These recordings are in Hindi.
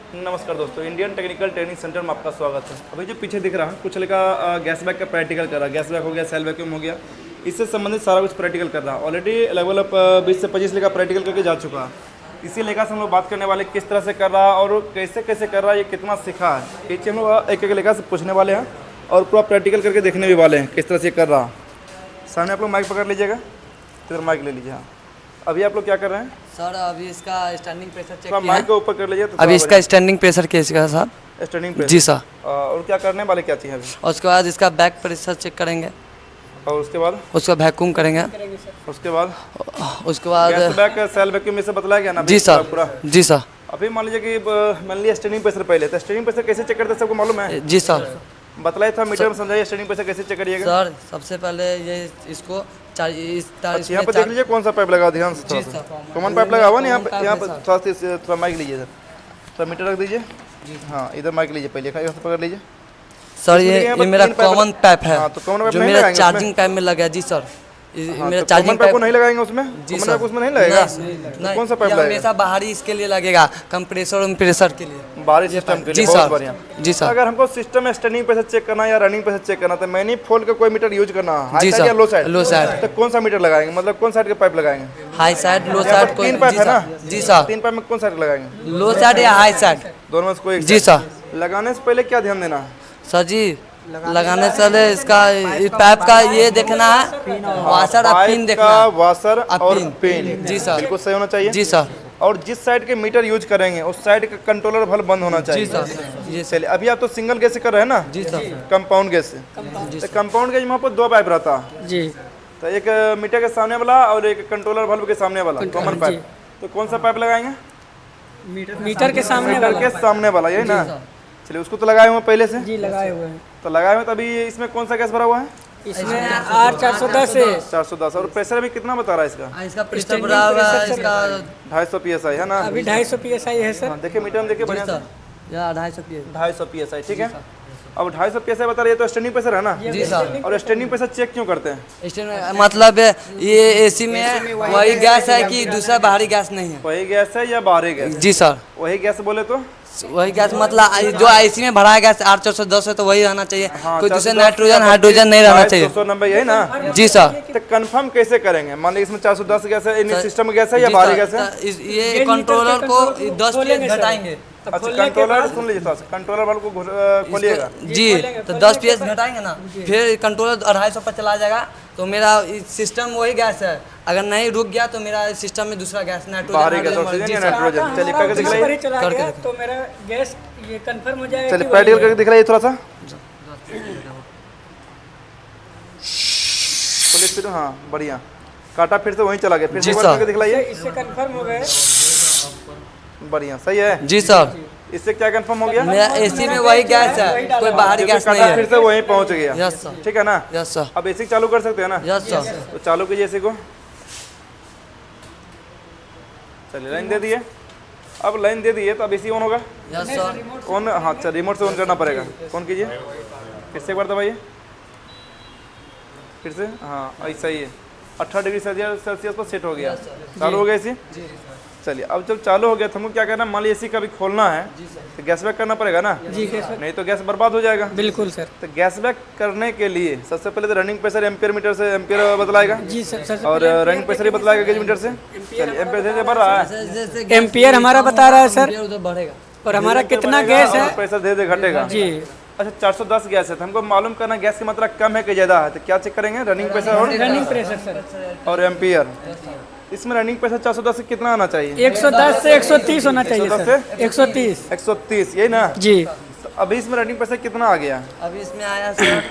नमस्कार दोस्तों, इंडियन टेक्निकल ट्रेनिंग सेंटर में आपका स्वागत है। अभी जो पीछे दिख रहा है कुछ लड़का गैस बैग का प्रैक्टिकल कर रहा है। गैस बैग हो गया, सेल वैक्यूम हो गया, इससे संबंधित सारा कुछ प्रैक्टिकल कर रहा है। ऑलरेडी लगभग 20 से 25 लड़का प्रैक्टिकल करके जा चुका है। इसी लेकर से हम लोग बात करने वाले किस तरह से कर रहा है और कैसे कैसे कर रहा है, ये कितना सीखा है, ये चीज़ हम लोग एक एक लेकर से पूछने वाले हैं और पूरा प्रैक्टिकल करके देखने भी वाले हैं किस तरह से कर रहा है। सामने आप लोग माइक पकड़ लीजिएगा, इधर माइक ले लीजिए। हाँ, अभी आप लोग क्या कर रहे हैं सर? अभी इसका स्टैंडिंग प्रेशर चेक थोड़ा किया माइक को ऊपर कर लीजिए। अभी इसका स्टैंडिंग प्रेशर कैसे सर? स्टैंडिंग पे जी सर। और क्या करने वाले क्या चाहिए अभी? और उसके बाद इसका बैक प्रेशर चेक करेंगे और उसके बाद उसका वैक्यूम करेंगे। उसके बाद गैस बैक सेल वैक्यूम में से बतलाया गया ना जी सर पूरा। जी सर। अभी मान लीजिए कि मान लीजिए स्टैंडिंग प्रेशर पहले, तो स्टैंडिंग प्रेशर कैसे चेक करते हैं सबको मालूम है? जी सर। बतलाया था मीटर में, समझाइए स्टैंडिंग प्रेशर कैसे चेक करिएगा। सर सबसे पहले ये इसको अच्छा, यहाँ पे देख लीजिए कौन सा पाइप लगा, ध्यान से थोड़ा सा कॉमन पाइप लगा हुआ ना यहाँ पे थोड़ा माइक लीजिए सर, थोड़ा मीटर रख दीजिए। हाँ, इधर माइक लीजिए, पहले पकड़ लीजिए सर। ये मेरा कॉमन पाइप है। हाँ, तो कॉमन पाइप जो नहीं मेरा लगाएंगे चार्जिंग पाइप में लगा। जी सर। हाँ, मेरा तो चार्जिंग पाइप को नहीं लगाएंगे उसमें? जी कॉमन सर। पाइप उसमें नहीं लगेगा? नहीं, कौन सा पाइप ये लगेगा? हमेशा बाहरी इसके लिए लगेगा, कंप्रेसर उम्प्रेसर के लिए, बाहरी सिस्टम के लिए। जी बहुत सर। बढ़िया। जी सर। अगर हमको सिस्टम में स्टैंडिंग प्रेशर चेक करना है या रनिंग प्रेशर चेक करना है तो मैनिफोल्ड का कोई मीटर यूज करना है, हाई जी साइड या सर। लो साइड? लो साइड। तो कौन सा मीटर लगाएंगे, मतलब कौन साइड के पाइप लगाएंगे? हाई साइड लो यहाँ साइड पर कोई। 3 पाइप जी है ना? सर। जी सर। 3 पाइप में कौन साइड लगाएंगे? लो साइड या हाई साइड? दोनों में से कोई एक जी साइड। सर। लगाने से पहले क्या ध्यान देना है? सर जी लगाने से पहले इसका इस पाइप का ये देखना है, वाशर और पिन देखना का है। वाशर और पिन जी सर। बिल्कुल सही होना चाहिए। जी सर। और जिस साइड के मीटर यूज करेंगे उस साइड का कंट्रोलर बल्ब बंद होना चाहिए। जी सर। जी सर। चलिए, अभी आप तो सिंगल गैस से कर रहे हैं ना? जी सर। कंपाउंड गैस से। तो कंपाउंड गैस में वहाँ पर 2 पाइप रहता है जी। तो एक मीटर के सामने वाला और एक कंट्रोलर बल्ब के सामने वाला कॉमन पाइप। तो कौन सा पाइप लगाएंगे? मीटर के सामने मीटर वाला। के सामने वाला, यही ना? चलिए, उसको तो लगाए हुए पहले से। जी लगाए हुए हैं। तो लगाए हुए, तभी इसमें कौन सा गैस भरा हुआ है? इसमें R410 है। 410। और प्रेशर अभी कितना बता रहा है इसका? इसका प्रेशर बढ़ा हुआ है, इसका 250 PSI है ना? अभी 250 PSI है सर। हाँ, देखिए मीटर में देखिए बढ़िया से। या 250 पी। 250 PSI, ठीक है। अब 250 PSI बता रही है तो स्टैंडिंग प्रेशर है ना? जी सर। और स्टैंडिंग प्रेशर चेक क्यों करते हैं? मतलब ये एसी में वही गैस है कि दूसरा बाहरी गैस नहीं है? वही गैस है या बाहरी गैस? जी सर। वही गैस बोले तो वही गैस, मतलब जो आईसी में भरा है गैस 810 है तो वही रहना चाहिए। हाँ, कोई दूसरे 410 नाइट्रोजन हाइड्रोजन नहीं रहना चाहिए। 290 यही ना? जी सर। तो कंफर्म कैसे करेंगे? मान लीजिए इसमें 410 गैस है, इन सर, सिस्टम गैस है या जी बाहरी सर, गैस है? तो ये कंट्रोलर को 10 पीएस घटाएंगे। अच्छा, कंट्रोलर सुन लीजिए थोड़ा सा, कंट्रोलर वाल को खोलिएगा। जी, तो 10 पीएस घटाएंगे ना, फिर कंट्रोलर 250 पर चला जाएगा। तो मेरा सिस्टम वही गैस है, अगर नहीं रुक गया तो मेरा सिस्टम में दूसरा गैस बाहरी गैस, ऑक्सीजन या नाइट्रोजन। चलिए करके दिखलाइए। चला गया तो मेरा गैस ये कंफर्म हो जाएगा। चलिए प्रैक्टिकल करके दिखलाइए थोड़ा सा। पुलिस फिर, हाँ बढ़िया। काटा फिर से वहीं चला गया, फिर से जी एक बार सर। करके दिखलाइए। इससे कंफर्म हो गए। बढ़िया, सही है। जी सर। इससे क्या कंफर्म हो गया? मेरा एसी में वही गैस है, कोई बाहरी क्योंकि गैस नहीं काटा फिर है। से वहीं पहुंच गया। Yes sir. ठीक है ना? Yes sir. अब एसी चालू कर सकते हैं ना? Yes sir. तो चालू कीजिए एसी को। चलिए, लाइन दे दिए। अब लाइन दे दिए तो अब एसी ऑन होगा। Yes sir. ऑन, हाँ अच्छा, रिमोट से ऑन करना पड़ेगा। ऑन कीजिए, फिर से एक बार दबाइए, फिर से। हाँ, ऐसा ही है। 18 डिग्री सेल्सियस पर सेट हो गया। चालू हो गया एसी। चलिए, अब जब चालू हो गया तो हमको क्या करना है? मान लीजिए एसी कभी खोलना है तो गैस बैक करना पड़ेगा ना? जी सर। नहीं तो गैस बर्बाद हो जाएगा। बिल्कुल सर। तो गैस बैक करने के लिए सबसे पहले तो रनिंग प्रेशर एम्पियर मीटर से एम्पियर बतलाएगा जी सर। और रनिंग प्रेशर ही बतलाएगा गेज मीटर से। चलिए, एम्पियर से बढ़ रहा है, एम्पियर हमारा बता रहा है सर। उधर बढ़ेगा। और हमारा कितना गैस है? प्रेशर धीरे धीरे घटेगा। जी। अच्छा, 410 गैस है तो हमको मालूम करना गैस की मात्रा कम है कि ज़्यादा है। तो क्या चेक करेंगे? Running pressure running pressure sir. और एम्पियर। इसमें रनिंग प्रेशर 410 से कितना आना चाहिए? 110 से 130 होना चाहिए 110 सर। 130। 130, यही ना? जी। तो अभी इसमें रनिंग प्रेशर कितना आ गया? अभी इसमें आया सर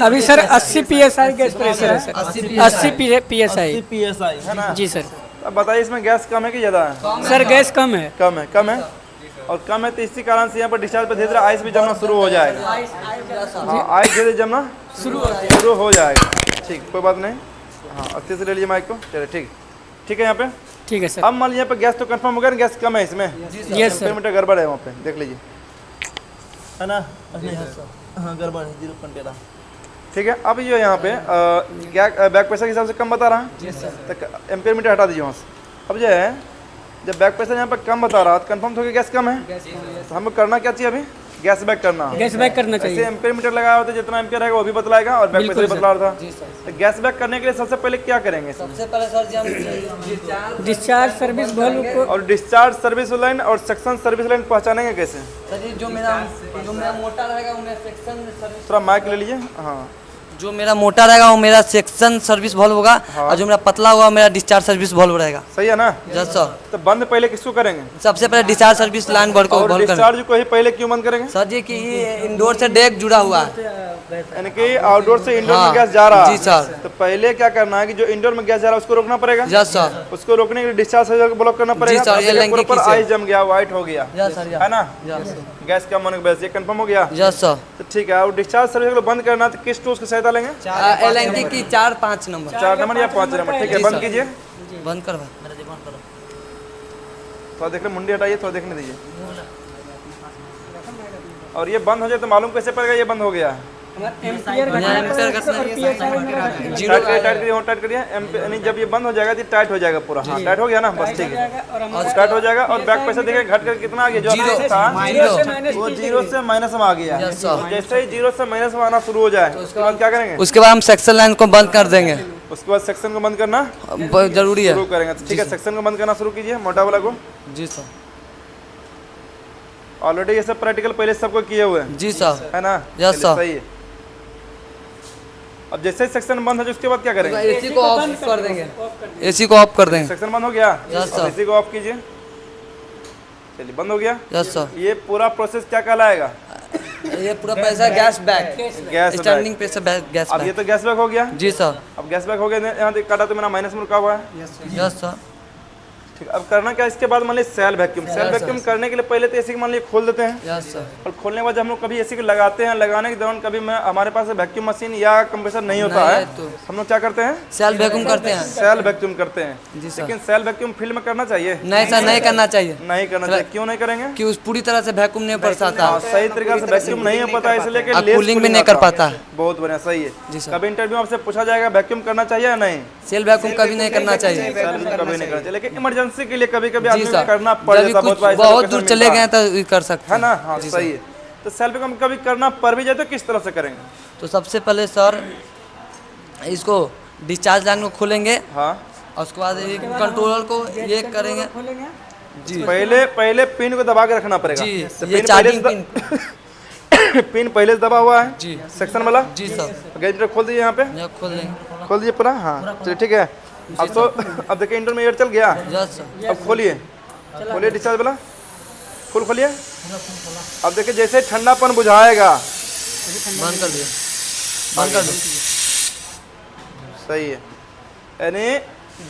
अभी सर 80 PSI गैस प्रेशर है सर। 80 PSI। PSI है ना? जी सर। अब बताइए इसमें गैस कम है कि ज़्यादा है? सर गैस कम है। कम है, कम है। और कम है तो इसी कारण से यहाँ पर डिस्चार्ज पर धीरे धीरे आइस भी जमना शुरू हो जाएगा। हाँ, आइस धीरे जमना शुरू हो जाएगा। ठीक, कोई बात नहीं। हाँ, अच्छे से ले लीजिए माइक को। चलिए, ठीक है। यहाँ पे ठीक है सर। अब मान लीजिए यहाँ पे गैस तो कंफर्म हो गया ना, गैस कम है इसमें। Yes sir. मीटर गड़बड़ है वहाँ पे, देख लीजिए, है ना? हाँ, गड़बड़ है, 0 कंटेरा। ठीक है। अब ये यहाँ पे बैक प्रेशर के हिसाब से कम बता रहा है। तो एम्पियर मीटर हटा दीजिए वहाँ से। अब जो है जब बैक प्रेशर यहाँ पर कम बता रहा है, कंफर्म हो गया गैस कम है, तो हमें करना क्या चाहिए अभी? गैस बैक करना। गैस बैक करना ऐसे चाहिए। एम्पेयर मीटर लगाया होता है, जितना एम्पेयर रहेगा वो भी बतलाएगा और बैक प्रेशर भी बतला रहा था। जी सर। तो गैस बैक करने के लिए सबसे पहले क्या करेंगे? सबसे पहले सर जी हम डिस्चार्ज सर्विस वाल्व को और डिस्चार्ज सर्विस लाइन और सेक्शन सर्विस लाइन पहचानेंगे कैसे? सर जी जो मेरा मोटा रहेगा वो मेरा सेक्शन सर्विस, थोड़ा माइक ले लीजिए। हाँ, जो मेरा मोटा रहेगा वो मेरा सेक्शन सर्विस वाल्व होगा, और जो मेरा पतला होगा मेरा डिस्चार्ज सर्विस वाल्व रहेगा। सही है ना? Yes sir. तो बंद पहले किसको करेंगे? सबसे पहले डिस्चार्ज सर्विस लाइन बॉल को और बंद करें डिस्चार्ज को ही पहले क्यों बंद करेंगे? सर जी कि ये इंडोर से डायरेक्ट जुड़ा हुआ है। यानी कि आउटडोर से इंडोर में हाँ, गैस जा रहा है। जी सर। तो पहले क्या करना है कि जो इंडोर में गैस जा रहा है उसको रोकना पड़ेगा। Yes sir. उसको रोकने के लिए डिस्चार्ज सर्विस को ब्लॉक करना पड़ेगा। सर, ये लैंकी ऊपर की से। आइस जम गया, व्हाइट हो गया, यस सर। है ना? यस गैस कम होने की वजह से, ये कंफर्म हो गया। Yes sir. तो ठीक है, और डिस्चार्ज सर्विस को बंद करना तो किस टूल्स की सहायता लेंगे? LNT की 4-5 नंबर 4 नंबर या 5 नंबर? ठीक है, जी बंद सर। कीजिए। बंद करवा। थोड़ा देख ले, मुंडी हटाइए, थोड़ा देखने दीजिए। और ये बंद हो जाए तो मालूम कैसे पड़ेगा ये बंद हो गया है? एम्पियर यहाँ एम्पियर घटना जीरो टाइट करिए, और टाइट करिए। यानी जब ये बंद हो जाएगा तो टाइट हो जाएगा पूरा। हाँ, टाइट हो गया ना, बस ठीक है, टाइट हो जाएगा। और बैक प्रेशर देखिए घट कर कितना आ गया? जो जीरो। था जीरो। वो जीरो से माइनस में आ गया। Yes sir. जैसे ही जीरो से माइनस में आना शुरू हो जाए उसके बाद क्या करेंगे? उसके बाद हम सेक्शन लाइन को बंद कर देंगे, उसके बाद सेक्शन को बंद करना जरूरी है। शुरू करेंगे। तो ठीक है, सेक्शन को बंद करना शुरू कीजिए, मोटा वाला को। जी सर। ऑलरेडी ये सब प्रैक्टिकल पहले सबको किए हुए हैं, जी सर। है ना? यस चलिए, सर। सही है। अब जैसे ही सेक्शन बंद हो जाए उसके बाद क्या करेंगे? एसी को ऑफ कर देंगे, एसी को ऑफ कर देंगे। सेक्शन बंद हो गया, यस सर। एसी को ऑफ कीजिए। चलिए, बंद हो गया। Yes sir. ये पूरा प्रोसेस क्या कहलाएगा? ये पूरा पैसा gas back, gas standing pressure gas अब ये बैक। तो गैस बैक हो गया। जी सर। अब गैस बैक हो गया, यहाँ देख काटा तो मेरा माइनस में रुका हुआ है। Yes sir. ठीक, अब करना क्या? इसके बाद मान लीजिए सेल वैक्यूम। सेल वैक्यूम करने के लिए पहले तो एसी को मान लीजिए खोल देते हैं, यस सर। और खोलने के बाद जब हम लोग कभी एसी को लगाते हैं, लगाने के दौरान कभी मैं हमारे पास वैक्यूम मशीन या कंप्रेसर नहीं होता नहीं है, है तो हम लोग क्या करते हैं? सेल वैक्यूम करते हैं। सेल वैक्यूम करते हैं। जी सर। लेकिन सेल वैक्यूम फील्ड में करना चाहिए? नहीं सर, नहीं करना चाहिए नहीं करना चाहिए। क्यों नहीं करेंगे? कि उस पूरी तरह से वैक्यूम नहीं पड़ सकता, हाँ, सही तरीके से वैक्यूम नहीं हो पाता, इसलिए कि और लेस कूलिंग भी नहीं कर पाता है। बहुत बढ़िया, सही है। जी सर। कभी इंटरव्यू में आपसे पूछा जाएगा वैक्यूम करना चाहिए या नहीं? सेल वैक्यूम कभी नहीं करना चाहिए। सेल वैक्यूम कभी नहीं करना चाहिए, लेकिन इमरजेंसी के लिए कभी कभी जी आदमी सर। करना पड़ जब भी जाता, कुछ बार ऐसा बहुत लोकेशन दूर चले मिलता गए तो ये कर सकते है हैं ना? हाँ, सही है। तो सेल वैक्यूम कभी करना पड़ भी जाए तो किस तरह से करेंगे? तो सबसे पहले सर इसको डिस्चार्ज लाइन को खोलेंगे, हाँ, और उसके बाद ये कंट्रोलर को ये करेंगे। जी पहले पिन को दबा के रखना पड़ेगा। जी, तो ये पिन चार्जिंग पहले से पिन पहले से दबा हुआ है जी सेक्शन वाला। जी सर। गैस खोल दीजिए, यहाँ पे ये खोल देंगे। खोल दीजिए पूरा। हाँ, चलिए, ठीक है। अब तो अब देखिए इंटर में एयर चल गया। Yes sir. अब खोलिए, खोलिए डिस्चार्ज वाला, खोलिए। अब देखिए जैसे ठंडापन बुझाएगा, बंद कर दिया, बंद कर दो। सही है, यानी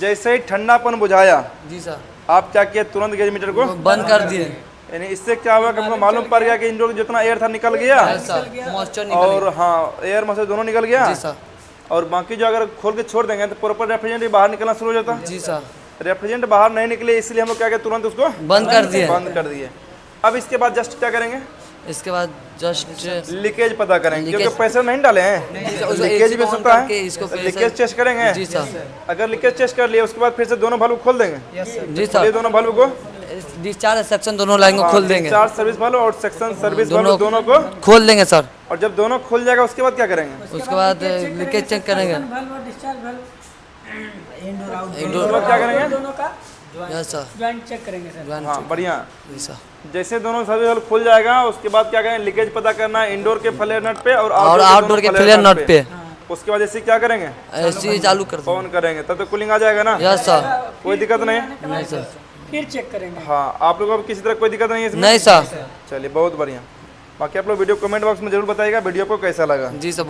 जैसे ही ठंडापन बुझाया जी सर। आप क्या किए? तुरंत गेज मीटर को बंद कर दिए। यानी इससे क्या हुआ कि हमको मालूम पड़ गया कि इंडोर जितना एयर था निकल गया, यस सर। मॉइस्चर निकल और हाँ, एयर मॉइस्चर दोनों निकल गया। जी सर। और बाकी जो अगर खोल के छोड़ देंगे तो प्रॉपर रेफ्रिजरेंट बाहर निकलना शुरू हो जाता। जी सर। रेफ्रिजरेंट बाहर नहीं निकले, इसलिए हम लोग क्या किया? तुरंत उसको बंद कर दिए। बंद कर दिए। अब इसके बाद जस्ट क्या करेंगे? इसके बाद जस्ट लीकेज पता करेंगे, क्योंकि लीकेज- पैसे नहीं डाले हैं, लीकेज भी हो सकता है। इसको फिर लीकेज चेक करेंगे। जी सर। अगर लीकेज चेक कर लिया उसके बाद फिर से दोनों वाल्व खोल देंगे। जी ये सर। दोनों वाल्व को डिस्चार्ज सेक्शन दोनों लाइन को खोल देंगे, चार सर्विस वाल्व और सेक्शन सर्विस वाल्व दोनों को। खोल देंगे सर। और जब दोनों खुल जाएगा उसके बाद क्या करेंगे? उसके बाद लीकेज चेक करेंगे। उसके बाद क्या करेंगे? दोनों का यस सर। ज्वाइंट चेक करेंगे सर। हाँ, बढ़िया। जी सर। जैसे दोनों सर्विस वाल्व खुल जाएगा उसके बाद क्या करेंगे? लीकेज पता करना है इंडोर के फ्लेयर नट पे और आउटडोर के फ्लेयर नट पे। उसके बाद ऐसे क्या करेंगे? ऐसे चालू कर दो। ऑन करेंगे, तब तो कूलिंग आ जाएगा ना? Yes sir. कोई दिक्कत नहीं है। नहीं सर। फिर चेक करेंगे। हाँ, आप लोगों को किसी तरह कोई दिक्कत नहीं है इसमें? नहीं सर। चलिए, बहुत बढ़िया। बाकी आप लोग वीडियो कमेंट बॉक्स में जरूर बताइएगा वीडियो को कैसा लगा। जी सर।